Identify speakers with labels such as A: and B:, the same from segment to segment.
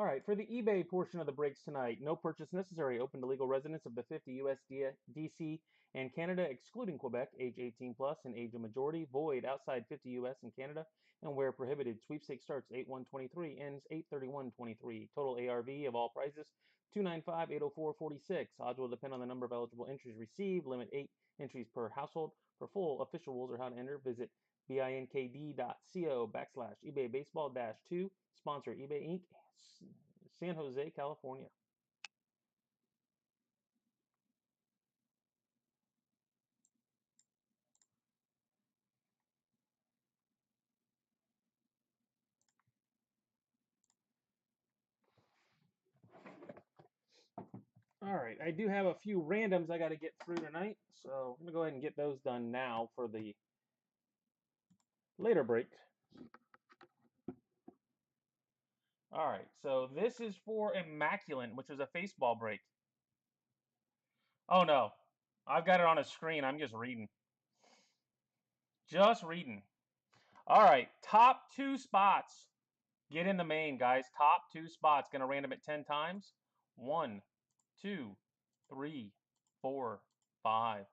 A: All right, for the eBay portion of the breaks tonight, no purchase necessary. Open to legal residents of the 50 U.S. D.C. and Canada, excluding Quebec, age 18 plus and age of majority. Void outside 50 U.S. and Canada, and where prohibited. Sweepstakes starts 8/1/23, ends 8/31/23. Total ARV of all prizes 295 804 46. Odds will depend on the number of eligible entries received. Limit 8 entries per household. For full official rules or how to enter, visit binkd.co/eBay baseball 2. Sponsor eBay Inc. San Jose, California. All right, I do have a few randoms I got to get through tonight, so I'm going to go ahead and get those done now for the later break. All right, so this is for Immaculate, which is a baseball break. Oh no, I've got it on a screen. I'm just reading. Just reading. All right, top 2 spots. Get in the main, guys. Top 2 spots. Going to random it 10 times. 1, 2, 3, 4, 5,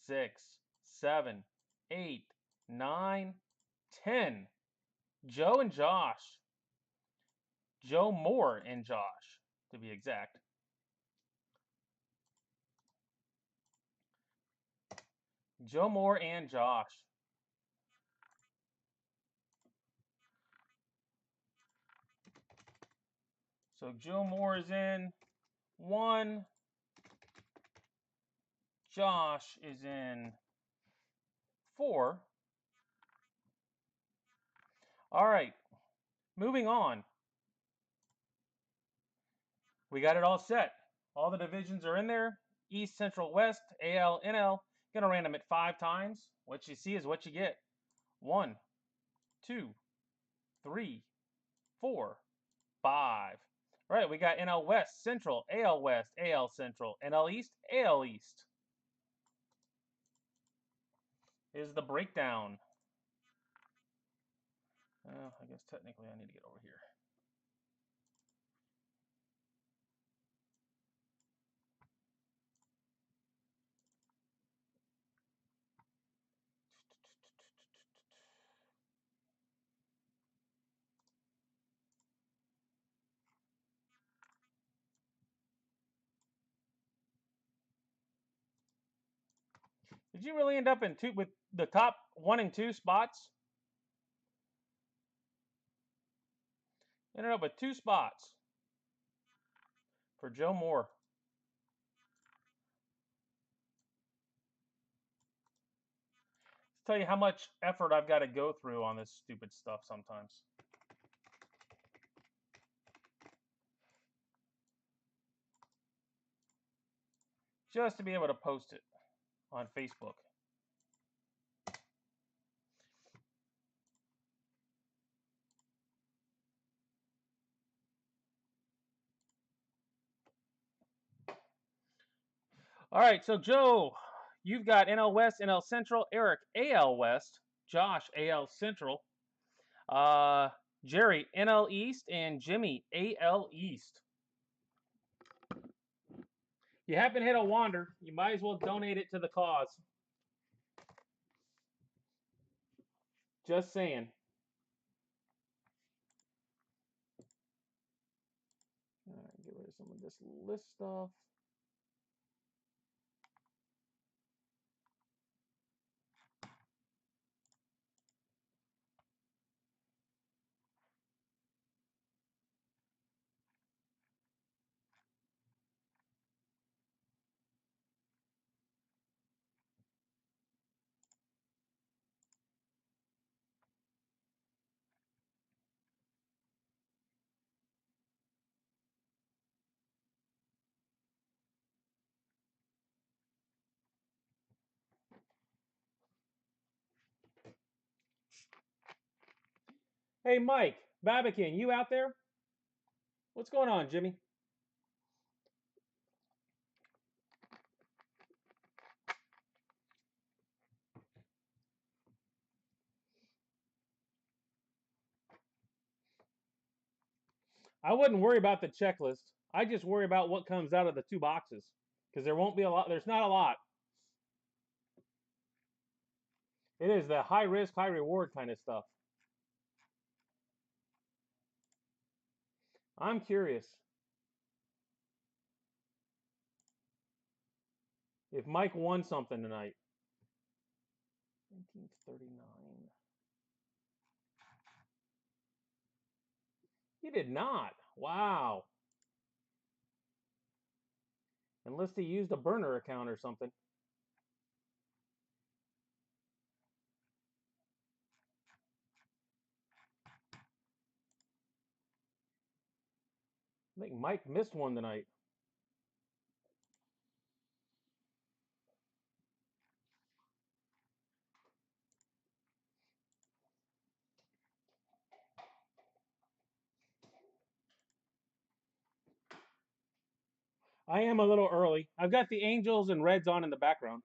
A: 6, 7, 8, 9, 10. Joe and Josh. Joe Moore and Josh, to be exact. Joe Moore and Josh. So Joe Moore is in 1. Josh is in 4. All right, moving on. We got it all set. All the divisions are in there. East, Central, West, AL, NL. Gonna random it 5 times. What you see is what you get. 1, 2, 3, 4, 5. All right, we got NL West, Central, AL West, AL Central, NL East, AL East. Is the breakdown. Well, I guess technically I need to get over here. Did you really end up in 2 with the top 1 and 2 spots? Ended up with 2 spots for Joe Moore. Let's tell you how much effort I've got to go through on this stupid stuff sometimes. Just to be able to post it on Facebook. All right, so Joe, you've got NL West, NL Central, Eric AL West, Josh AL Central, Jerry NL East, and Jimmy AL East. You happen to hit a wander, you might as well donate it to the cause. Just saying. All right, get rid of some of this list stuff. Hey, Mike Babican, you out there? What's going on, Jimmy? I wouldn't worry about the checklist. I just worry about what comes out of the 2 boxes because there won't be a lot. There's not a lot. It is the high risk, high reward kind of stuff. I'm curious if Mike won something tonight. 1939. He did not. Wow. Unless he used a burner account or something. I think Mike missed one tonight. I am a little early. I've got the Angels and Reds on in the background.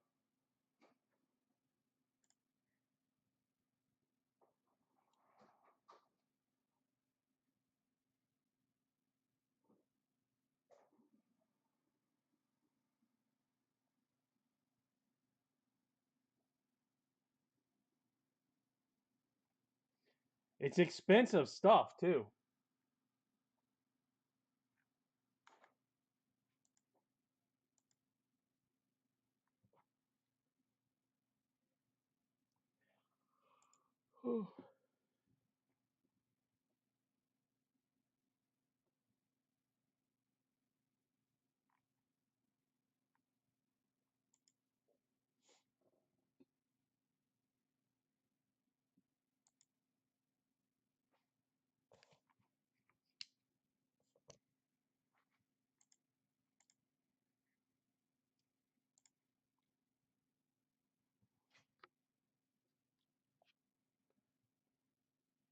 A: It's expensive stuff, too.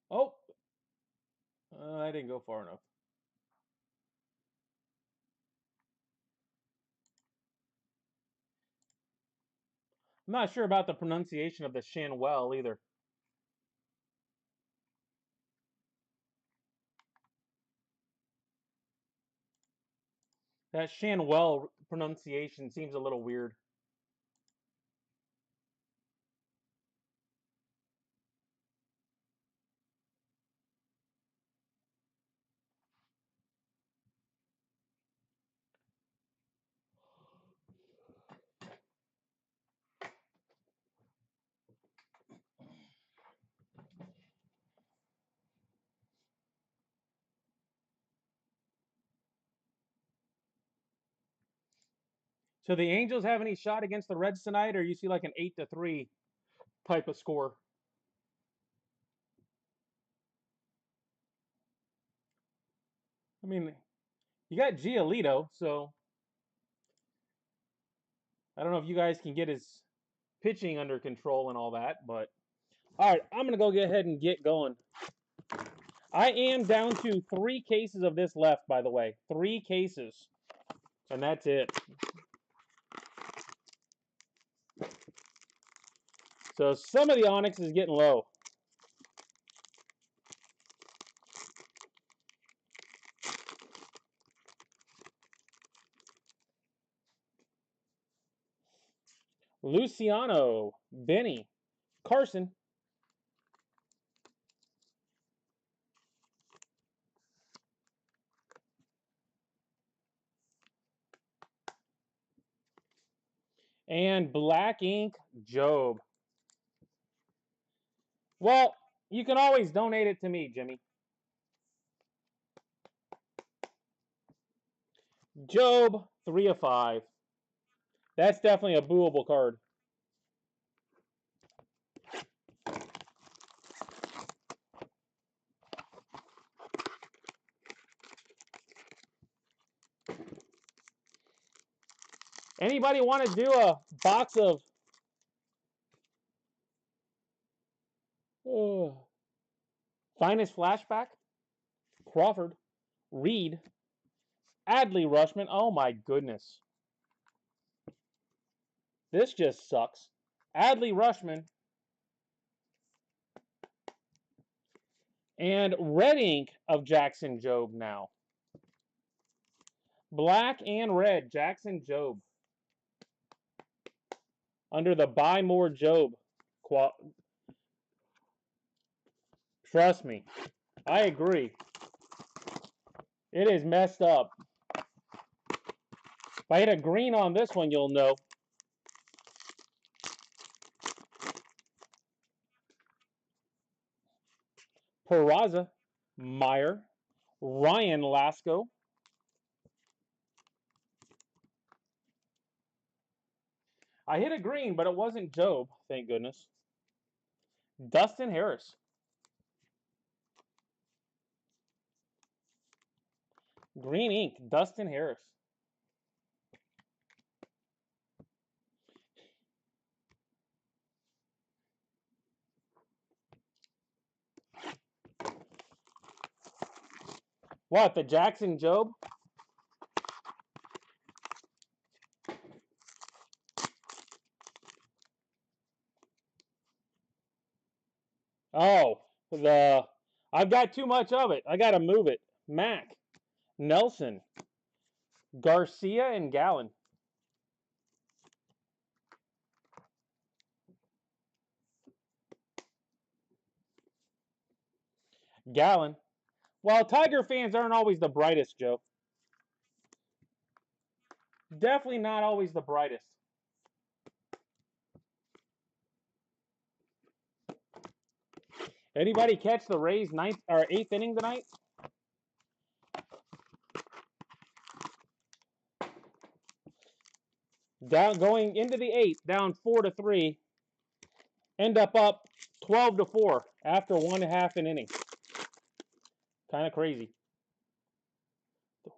A: Oh, I didn't go far enough. I'm not sure about the pronunciation of the Shanwell either. That Shanwell pronunciation seems a little weird. So the Angels have any shot against the Reds tonight, or you see like an 8-3 type of score? I mean, you got Giolito, so I don't know if you guys can get his pitching under control and all that, but all right, I'm gonna go get ahead and get going. I am down to 3 cases of this left, by the way. 3 cases, and that's it. So some of the Onyx is getting low. Luciano, Benny, Carson, and Black Ink, Job. Well, you can always donate it to me, Jimmy. Job, 3 of 5. That's definitely a booable card. Anybody want to do a box of Finest Flashback? Crawford, Reed, Adley Rushman. Oh my goodness. This just sucks. Adley Rushman. And red ink of Jackson Jobe now. Black and red, Jackson Jobe. Under the Buy More Jobe. Trust me, I agree. It is messed up. If I hit a green on this one, you'll know. Peraza, Meyer, Ryan Lasco. I hit a green, but it wasn't Jobe, thank goodness. Dustin Harris. Green ink, Dustin Harris. What, the Jackson Jobe? Oh, I've got too much of it. I got to move it. Mac, Nelson, Garcia, and Gallen. Gallen. Well, Tiger fans aren't always the brightest, Joe. Definitely not always the brightest. Anybody catch the Rays 9th or 8th inning tonight? Down going into the 8th, down 4-3. End up 12-4 after 1/2 an inning. Kind of crazy.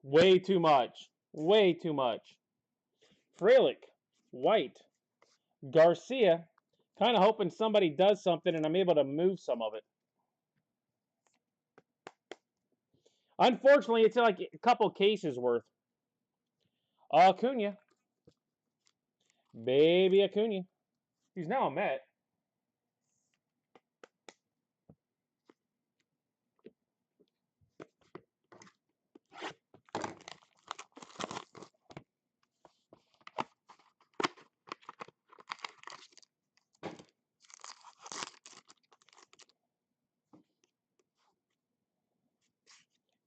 A: Way too much. Way too much. Frelick, White, Garcia. Kind of hoping somebody does something and I'm able to move some of it. Unfortunately, it's like a couple cases worth. Acuna. Baby Acuna. He's now a Met.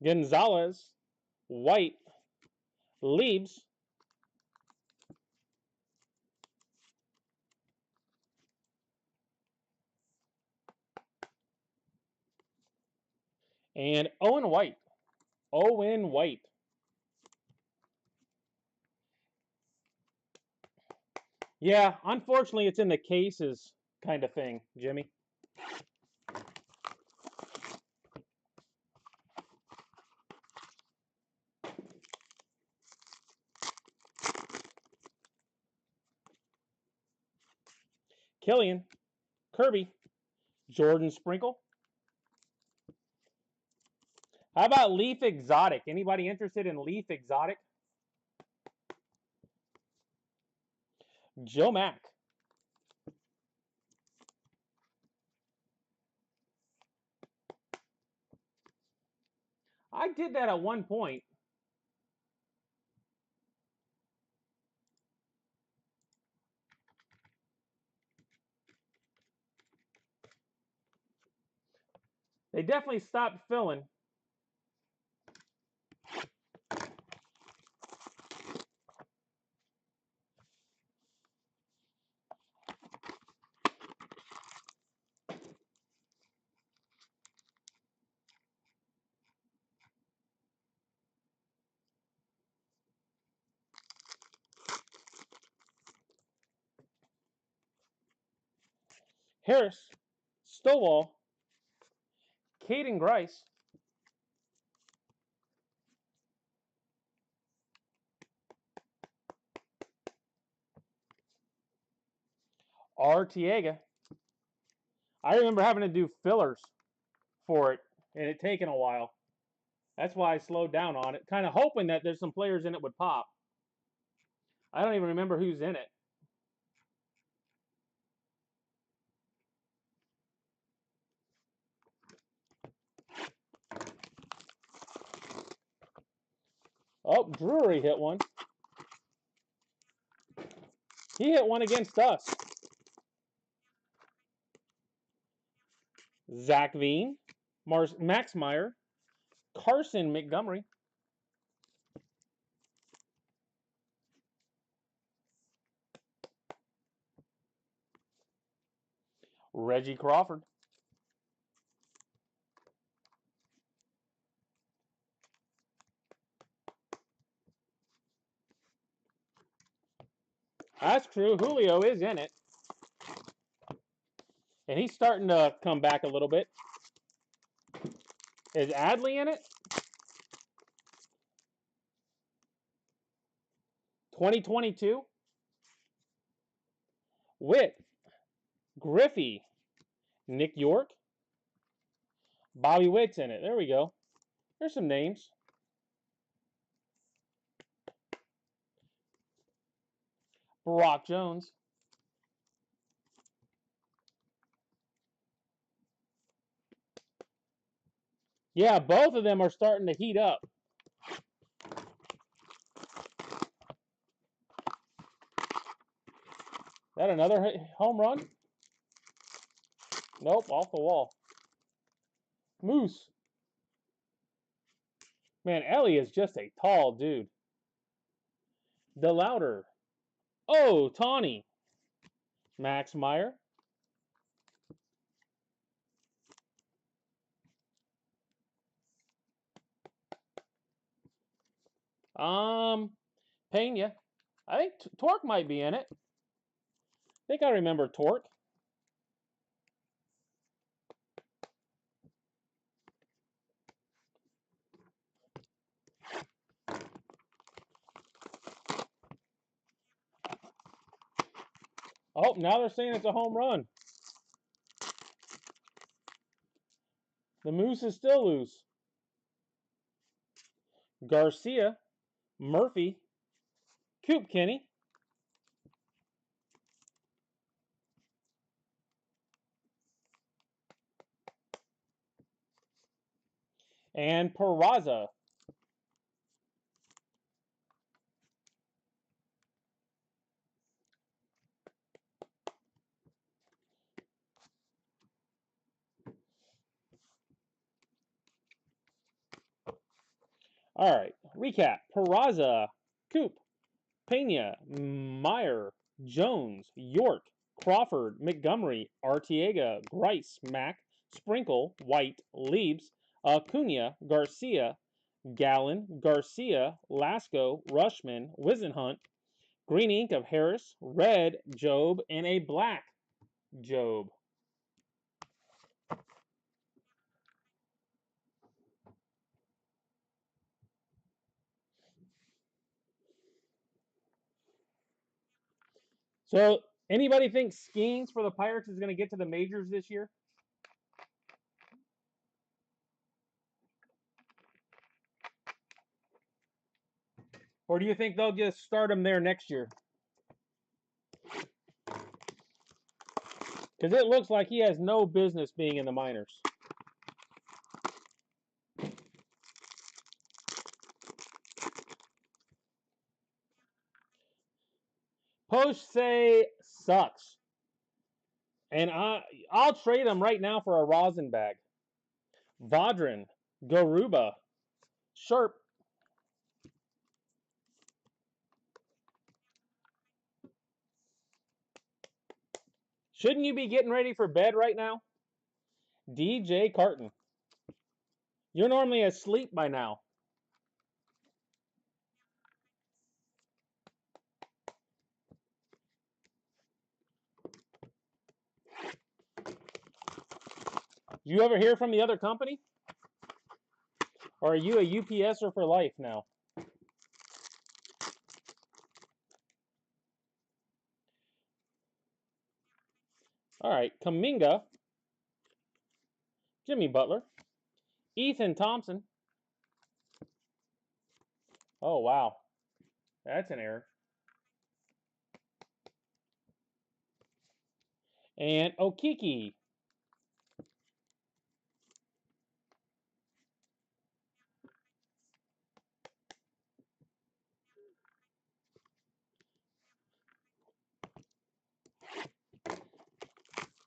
A: Gonzalez, White, Leaves, and Owen White. Owen White. Yeah, unfortunately, it's in the cases kind of thing, Jimmy. Killian, Kirby, Jordan Sprinkle. How about Leaf Exotic? Anybody interested in Leaf Exotic? Joe Mack. I did that at one point. They definitely stopped filling. Harris, Stovall, Caden Grice, Artiega. I remember having to do fillers for it, and it taking a while. That's why I slowed down on it, kind of hoping that there's some players in it would pop. I don't even remember who's in it. Oh, Drury hit one. He hit one against us. Zach Veen, Max Meyer, Carson Montgomery, Reggie Crawford, that's true. Julio is in it. And he's starting to come back a little bit. Is Adley in it? 2022. Witt, Griffey, Nick York, Bobby Witt's in it. There we go. There's some names. Barack Jones. Yeah, both of them are starting to heat up. That another home run? Nope, off the wall. Moose. Man, Ellie is just a tall dude. DeLauder. Oh, Tawny. Max Meyer. Pena. I think Torque might be in it. I think I remember Torque. Oh, now they're saying it's a home run. The Moose is still loose. Garcia, Murphy, Coop Kenny, and Peraza. All right, recap. Peraza, Coop, Pena, Meyer, Jones, York, Crawford, Montgomery, Arteaga, Grice, Mack, Sprinkle, White, Leibs, Acuna, Garcia, Gallen, Garcia, Lasco, Rushman, Wisenhunt, green ink of Harris, red Job, and a black Job. So, anybody think Skeens for the Pirates is going to get to the majors this year? Or do you think they'll just start him there next year? Because it looks like he has no business being in the minors. Post say sucks. And I'll trade him right now for a rosin bag. Vaudrin, Garuba, Sharp. Shouldn't you be getting ready for bed right now? DJ Carton. You're normally asleep by now. You ever hear from the other company? Or are you a UPSer for life now? All right, Kaminga, Jimmy Butler, Ethan Thompson. Oh, wow. That's an error. And Okiki.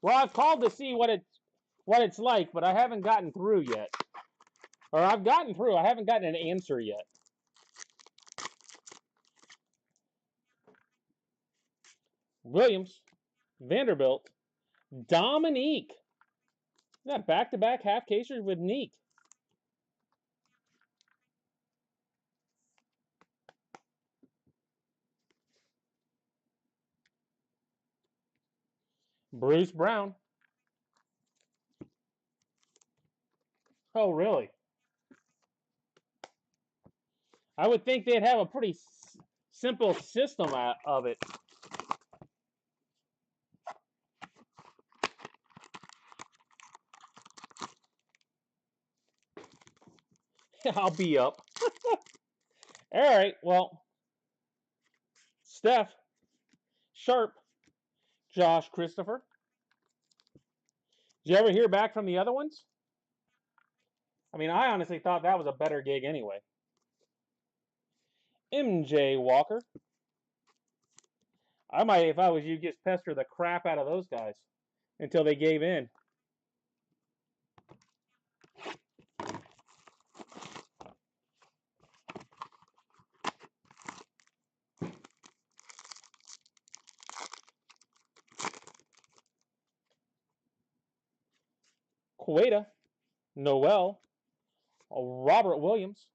A: Well, I've called to see what it's like, but I haven't gotten through yet. Or I've gotten through. I haven't gotten an answer yet. Williams, Vanderbilt, Dominique. Yeah, back-to-back half casers with Neek. Bruce Brown. Oh, really? I would think they'd have a pretty simple system of it. I'll be up. All right, well, Steph, Sharp, Josh Christopher. Did you ever hear back from the other ones? I mean, I honestly thought that was a better gig anyway. MJ Walker. I might, if I was you, just pester the crap out of those guys until they gave in. Cueta, Noel, Robert Williams.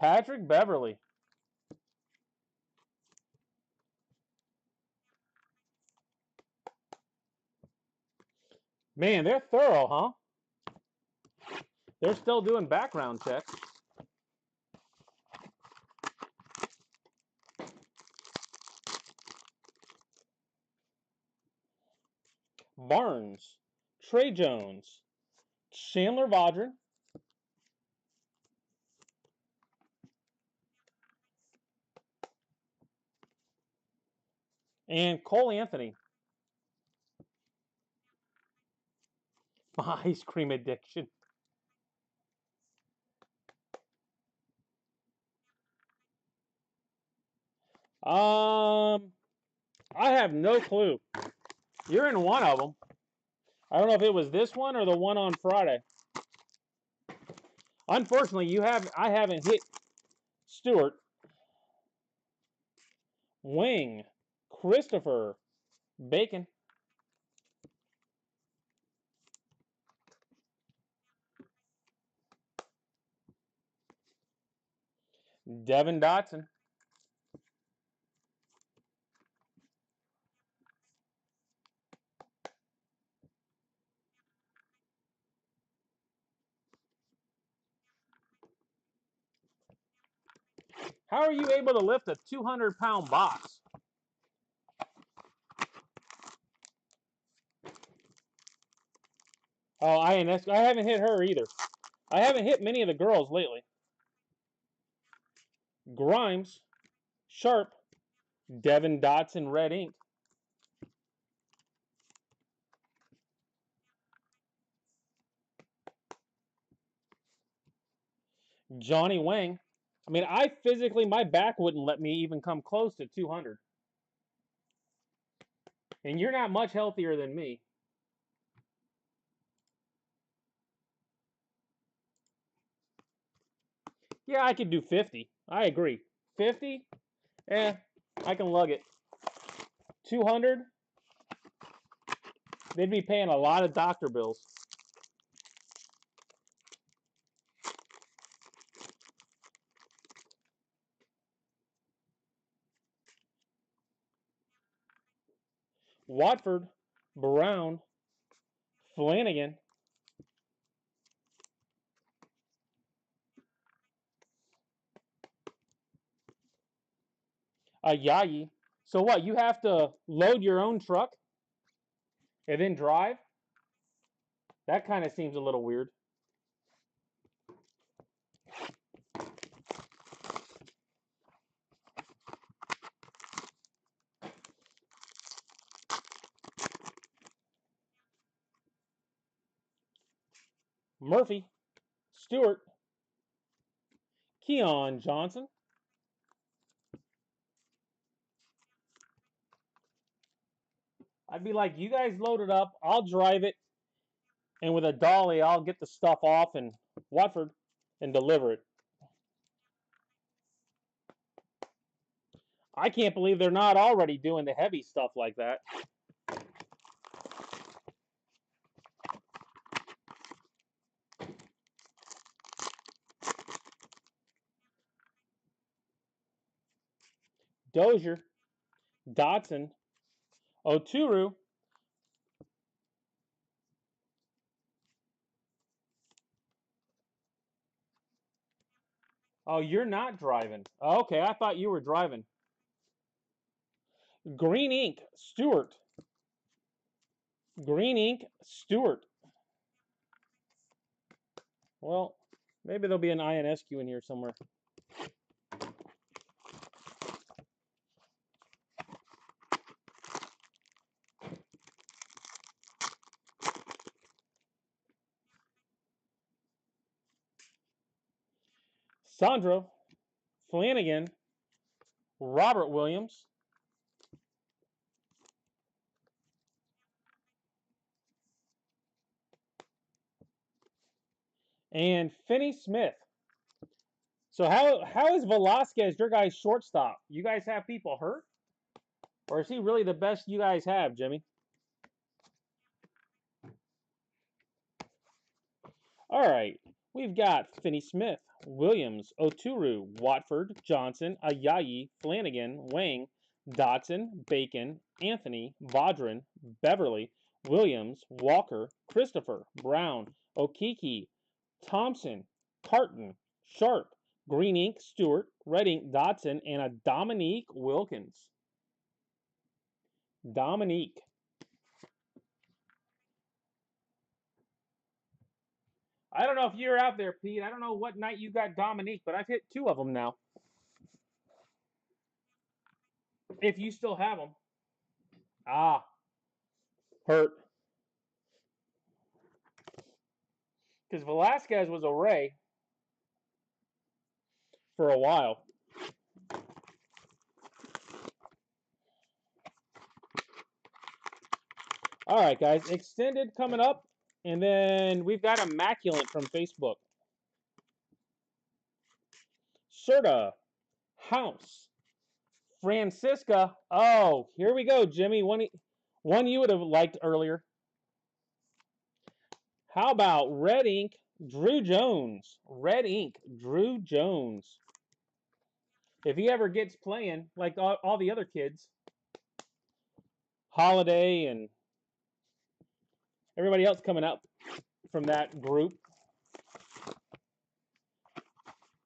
A: Patrick Beverly. Man, they're thorough, huh? They're still doing background checks. Barnes, Trey Jones, Chandler Vaudrin, and Cole Anthony. My ice cream addiction. I have no clue. You're in one of them. I don't know if it was this one or the one on Friday. Unfortunately, I haven't hit Stewart, Wing, Christopher, Bacon, Devin Dotson. How are you able to lift a 200-pound box? Oh, I haven't hit her either. I haven't hit many of the girls lately. Grimes, Sharp, Devin Dotson, red ink. Johnny Wang. I mean, my back wouldn't let me even come close to 200. And you're not much healthier than me. Yeah, I could do 50. I agree. 50? I can lug it. 200? They'd be paying a lot of doctor bills. Watford, Brown, Flanagan, Ayayi. So what? You have to load your own truck and then drive? That kind of seems a little weird. Murphy, Stewart, Keon Johnson. I'd be like, you guys load it up. I'll drive it. And with a dolly, I'll get the stuff off in Watford and deliver it. I can't believe they're not already doing the heavy stuff like that. Dozier, Dotson, Oturu. Oh, you're not driving. Okay, I thought you were driving. Green Ink, Stewart. Green Ink, Stewart. Well, maybe there'll be an INSQ in here somewhere. Sandro, Flanagan, Robert Williams, and Finney Smith. So how is Velasquez your guys' shortstop? You guys have people hurt? Or is he really the best you guys have, Jimmy? All right. We've got Finney Smith, Williams, Oturu, Watford, Johnson, Ayayi, Flanagan, Wang, Dotson, Bacon, Anthony, Vaudrin, Beverly, Williams, Walker, Christopher, Brown, Okiki, Thompson, Carton, Sharp, Green Ink, Stewart, Red Ink, Dotson, and a Dominique Wilkins. Dominique. I don't know if you're out there, Pete. I don't know what night you got Dominique, but I've hit 2 of them now. If you still have them. Ah, hurt. Because Velasquez was a Ray for a while. All right, guys. Extended coming up. And then we've got Immaculate from Facebook. Serta. House. Francisca. Oh, here we go, Jimmy. One you would have liked earlier. How about Red Ink, Drew Jones? Red Ink, Drew Jones. If he ever gets playing like all the other kids, Holiday and everybody else coming up from that group.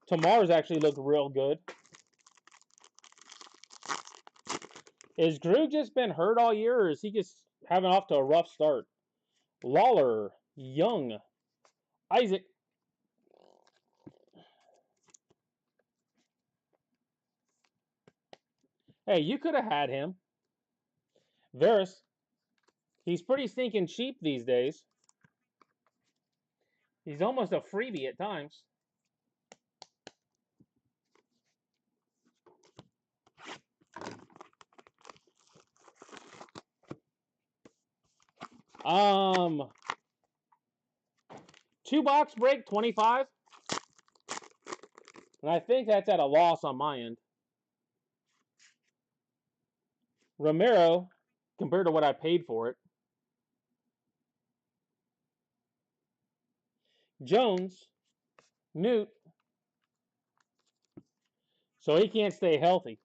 A: Tamar's actually looked real good. Is Drew just been hurt all year, or is he just having off to a rough start? Lawler, Young, Isaac. Hey, you could have had him. Varys. He's pretty stinking cheap these days. He's almost a freebie at times. Two box break, 25. And I think that's at a loss on my end. Romero, compared to what I paid for it. Jones, Newt. So he can't stay healthy.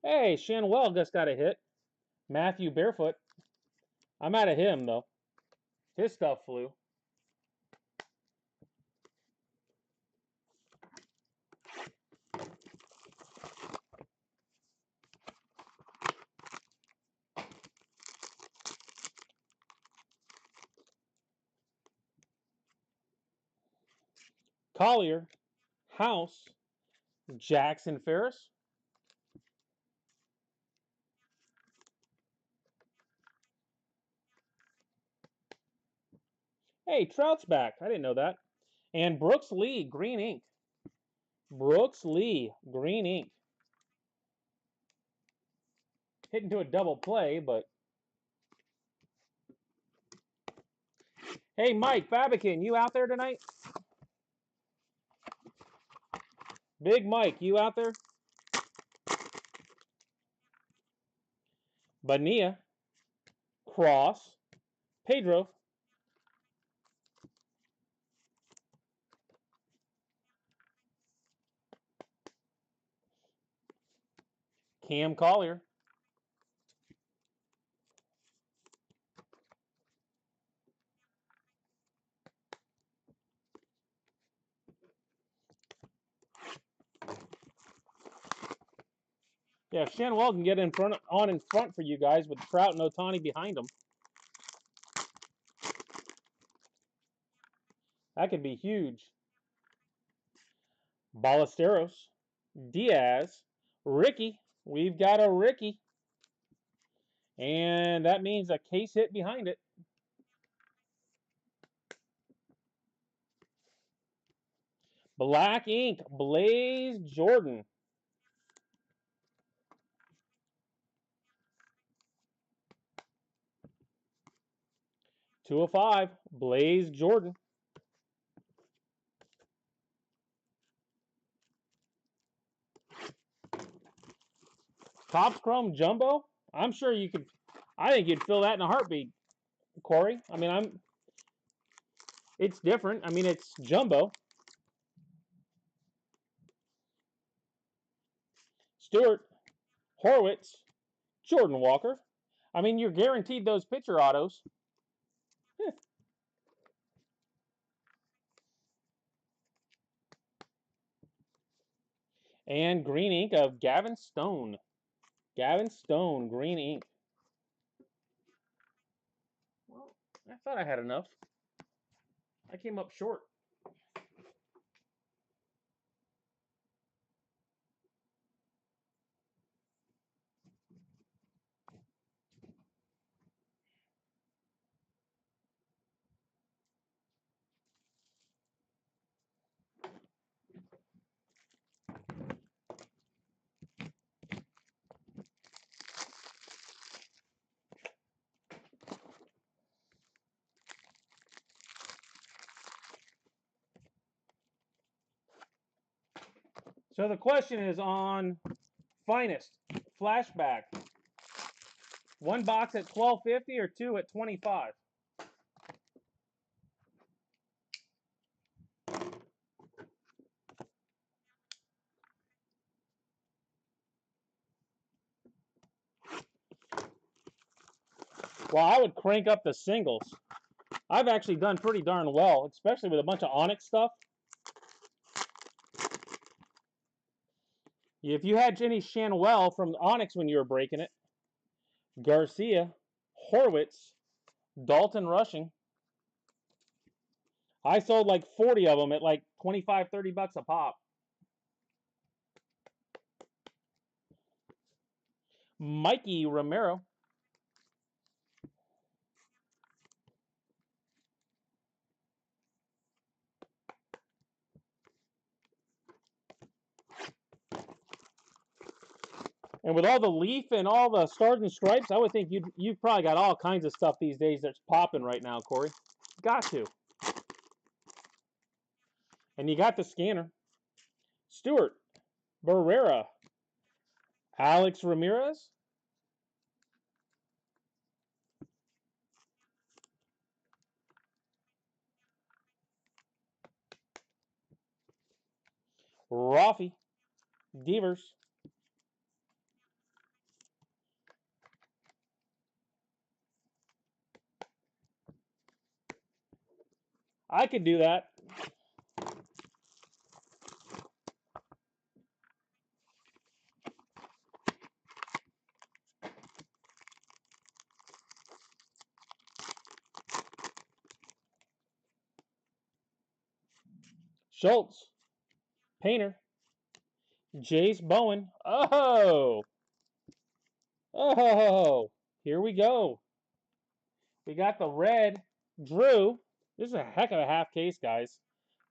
A: Hey, Shanwell just got a hit. Matthew Barefoot. I'm out of him, though. His stuff flew. Collier, House, Jackson Ferris. Hey, Trout's back. I didn't know that. And Brooks Lee, green ink. Brooks Lee, green ink. Hit into a double play, but... Hey, Mike Babican, you out there tonight? Big Mike, you out there? Bonilla, Cross, Pedro, Cam Collier, yeah, Shanwell can get in front for you guys with Trout and Ohtani behind him. That could be huge. Ballesteros, Diaz, Ricky. We've got a Ricky. And that means a case hit behind it. Black ink, Blaze Jordan. 205, Blaze Jordan. Topps Chrome Jumbo. I'm sure you could. I think you'd fill that in a heartbeat, Corey. I mean, it's different. I mean, it's jumbo. Stewart, Horwitz, Jordan Walker. I mean, you're guaranteed those pitcher autos. And green ink of Gavin Stone. Gavin Stone, green ink. Well, I thought I had enough. I came up short. So the question is on Finest Flashback. One box at $12.50 or two at $25? Well, I would crank up the singles. I've actually done pretty darn well, especially with a bunch of Onyx stuff. If you had Jenny Shanwell from Onyx when you were breaking it, Garcia, Horwitz, Dalton Rushing. I sold like 40 of them at like 25, 30 bucks a pop. Mikey Romero. And with all the leaf and all the stars and stripes, I would think you've probably got all kinds of stuff these days that's popping right now, Corey. Got to. And you got the scanner. Stewart, Barrera, Alex Ramirez, Rafi, Devers, I could do that. Schultz, Painter, Jace Bowen. Oh! Oh! Here we go. We got the red Drew. This is a heck of a half case, guys.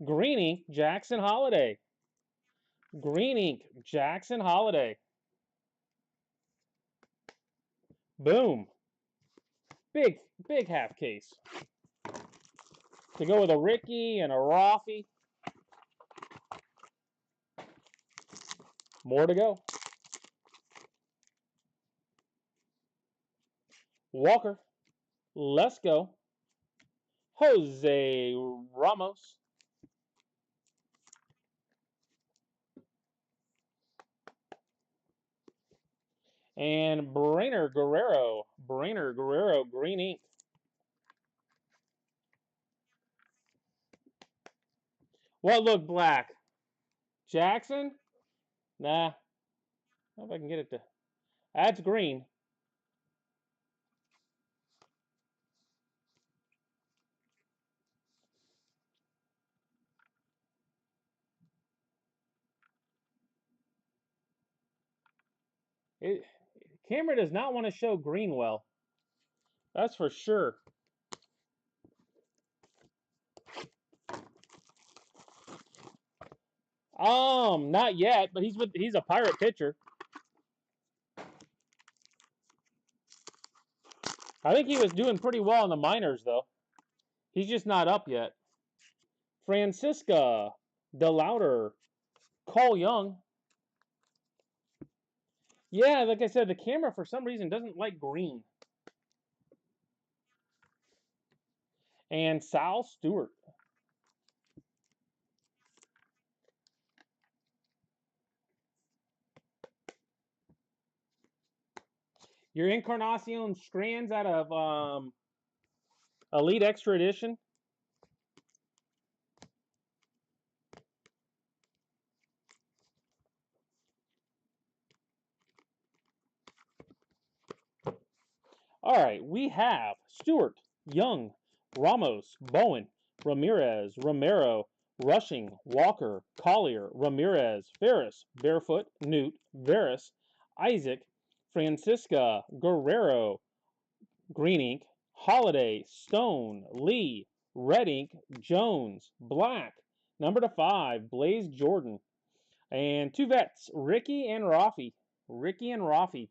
A: Green ink, Jackson Holiday. Green ink, Jackson Holiday. Boom. Big half case. To go with a Ricky and a Rafi. More to go. Walker. Let's go. Jose Ramos. And Brainer Guerrero. Brainer Guerrero, green ink. What looked black? Jackson? Nah. I don't know if I can get it to. That's green. Camera does not want to show green well. That's for sure. Not yet, but he's a Pirate pitcher. I think he was doing pretty well in the minors, though. He's just not up yet. Francisca DeLauder, Cole Young. Yeah, like I said, the camera for some reason doesn't like green. And Sal Stewart. Your Encarnacion Strands out of Elite Extra Edition. All right, we have Stewart, Young, Ramos, Bowen, Ramirez, Romero, Rushing, Walker, Collier, Ramirez, Ferris, Barefoot, Newt, Veras, Isaac, Francisca, Guerrero, Green ink, Holiday, Stone, Lee, Red ink, Jones, Black, number to 5, Blaze Jordan, and 2 vets, Ricky and Rafi. Ricky and Rafi.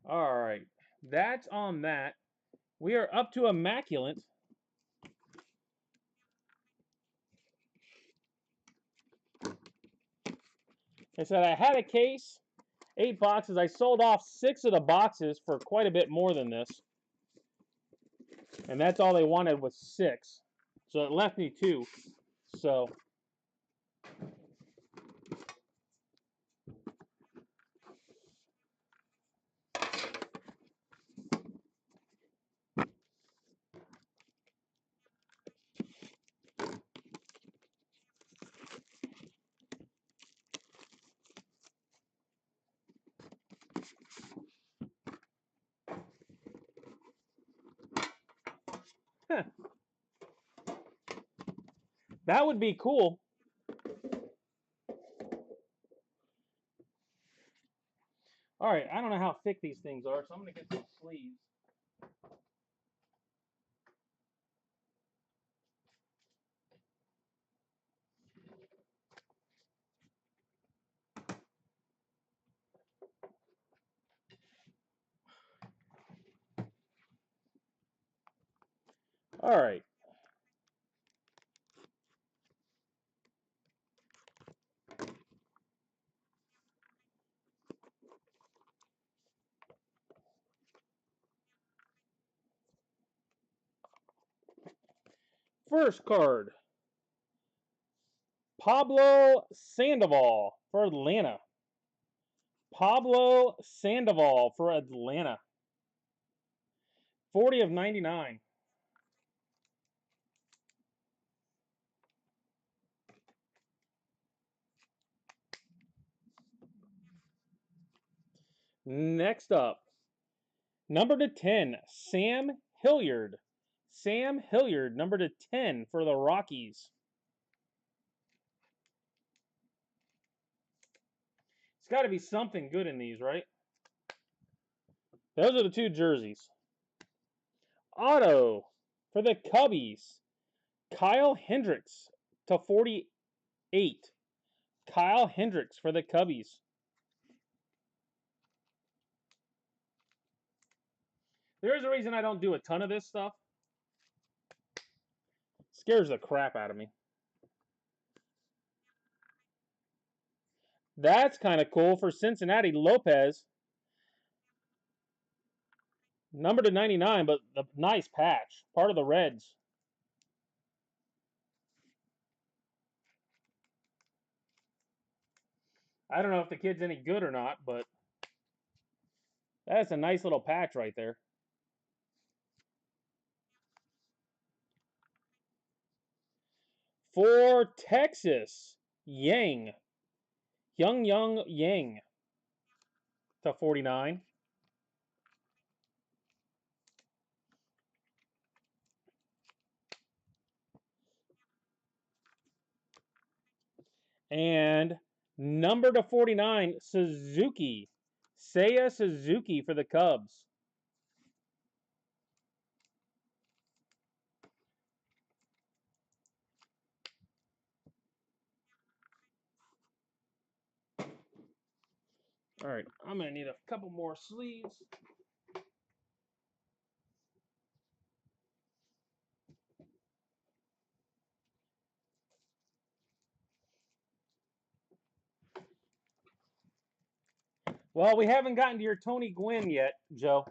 A: All right, that's on that. We are up to Immaculate. I said I had a case, 8 boxes. I sold off 6 of the boxes for quite a bit more than this. And that's all they wanted was 6. So it left me 2. So that would be cool. All right, I don't know how thick these things are, so I'm going to get some sleeves. All right. First card, Pablo Sandoval for Atlanta. Pablo Sandoval for Atlanta. 40 of 99. Next up, number to 10, Sam Hilliard. Sam Hilliard, number to 10 for the Rockies. It's got to be something good in these, right? Those are the two jerseys. Auto for the Cubbies. Kyle Hendricks to 48. Kyle Hendricks for the Cubbies. There's a reason I don't do a ton of this stuff. Scares the crap out of me. That's kind of cool for Cincinnati. Lopez. Number to 99, but the nice patch. Part of the Reds. I don't know if the kid's any good or not, but that's a nice little patch right there. For Texas, Yang. Young Yang to 49. And number to 49, Suzuki. Seiya Suzuki for the Cubs. All right, I'm going to need a couple more sleeves. Well, we haven't gotten to your Tony Gwynn yet, Joe.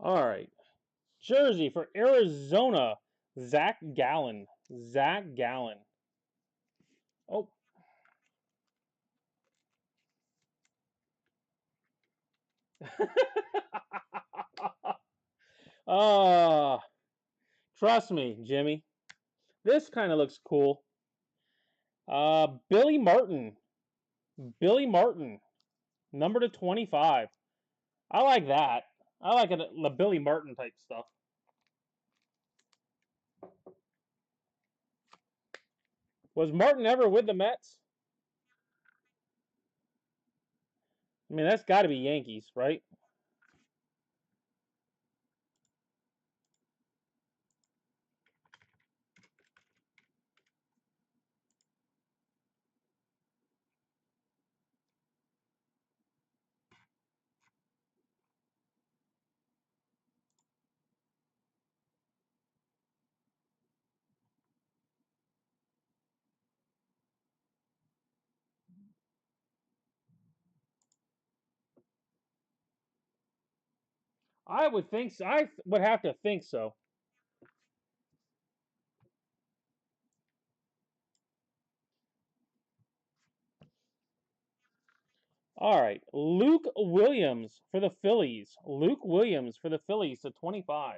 A: All right. Jersey for Arizona, Zach Gallen. Zach Gallen. Oh. Trust me, Jimmy. This kind of looks cool. Billy Martin. Billy Martin. Number to 25. I like that. I like the Billy Martin type stuff. Was Martin ever with the Mets? I mean, that's got to be Yankees, right? I would think so. I would have to think so. All right. Luke Williams for the Phillies. Luke Williams for the Phillies to 25.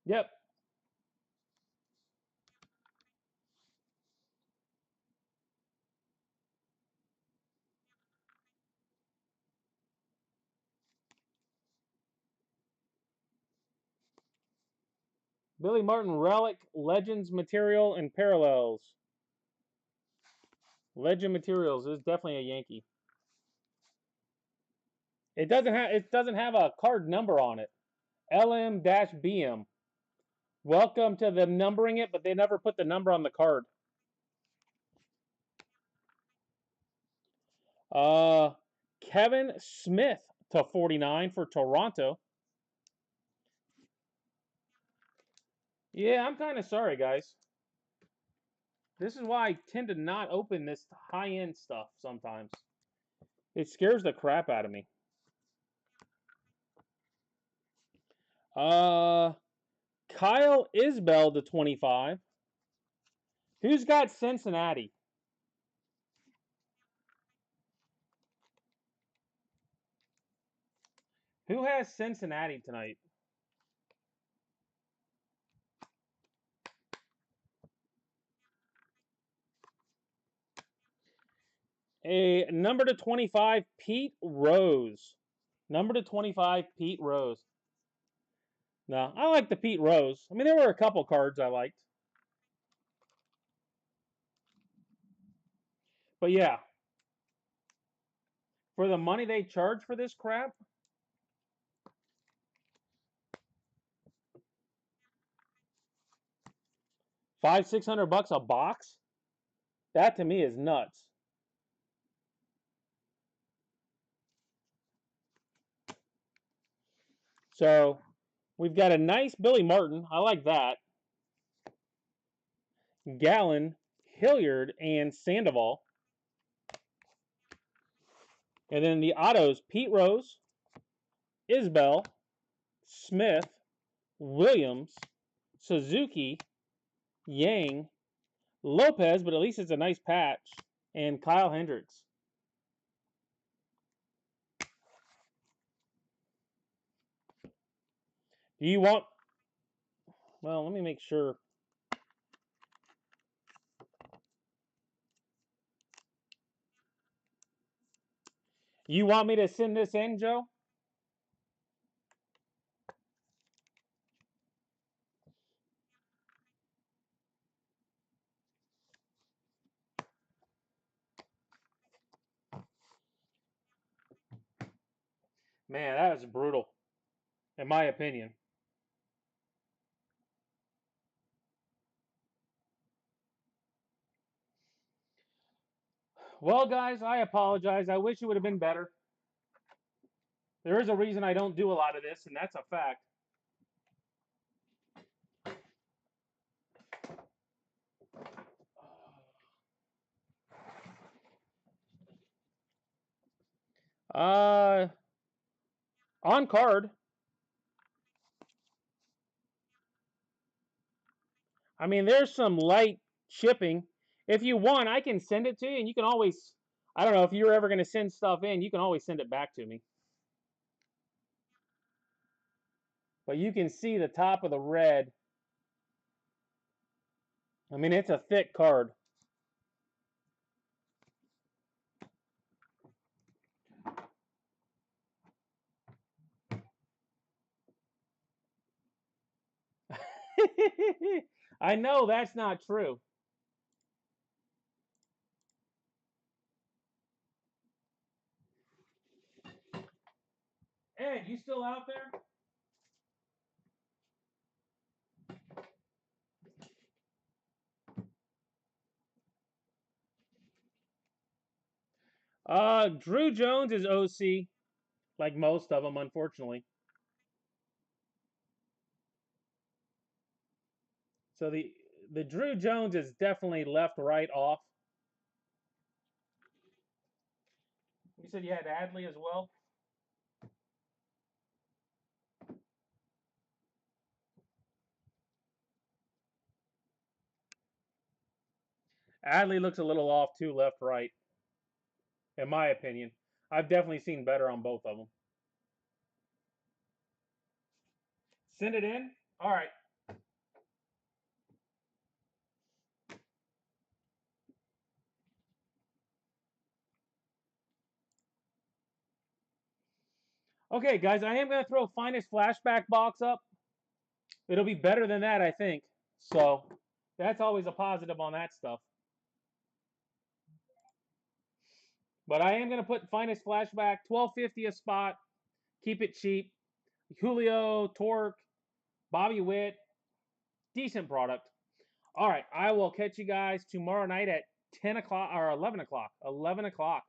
A: Yep. Billy Martin Relic, Legends material, and parallels. Legend materials is definitely a Yankee. It doesn't have a card number on it. LM-BM. Welcome to them numbering it, but they never put the number on the card. Kevin Smith to 49 for Toronto. Yeah, I'm kind of sorry, guys. This is why I tend to not open this high-end stuff sometimes. It scares the crap out of me. Kyle Isbell to 25. Who's got Cincinnati? Who has Cincinnati tonight? A number to 25, Pete Rose. Number to 25, Pete Rose. No, I like the Pete Rose. I mean, there were a couple cards I liked. But yeah, for the money they charge for this crap, 600 bucks a box? That to me is nuts. So we've got a nice Billy Martin. I like that. Gallen, Hilliard, and Sandoval. And then the autos, Pete Rose, Isbell, Smith, Williams, Suzuki, Yang, Lopez, but at least it's a nice patch, and Kyle Hendricks. Do you want... Well, let me make sure. You want me to send this in, Joe? Man, that was brutal, in my opinion. Well, guys, I apologize. I wish it would have been better. There is a reason I don't do a lot of this, and that's a fact. On card. I mean, there's some light shipping. If you want, I can send it to you, and you can always... I don't know if you're ever going to send stuff in. You can always send it back to me. But you can see the top of the red. I mean, it's a thick card. I know that's not true. Ed, you still out there? Drew Jones is OC, like most of them, unfortunately. So the Drew Jones is definitely left, right, off. You said you had Adley as well? Adley looks a little off too, left, right, in my opinion. I've definitely seen better on both of them. Send it in? All right. Okay, guys, I am going to throw Finest Flashback box up. It'll be better than that, I think. So that's always a positive on that stuff. But I am going to put Finest Flashback, $12.50 a spot. Keep it cheap. Julio, Torque, Bobby Witt. Decent product. All right, I will catch you guys tomorrow night at 10 o'clock or 11 o'clock. 11 o'clock.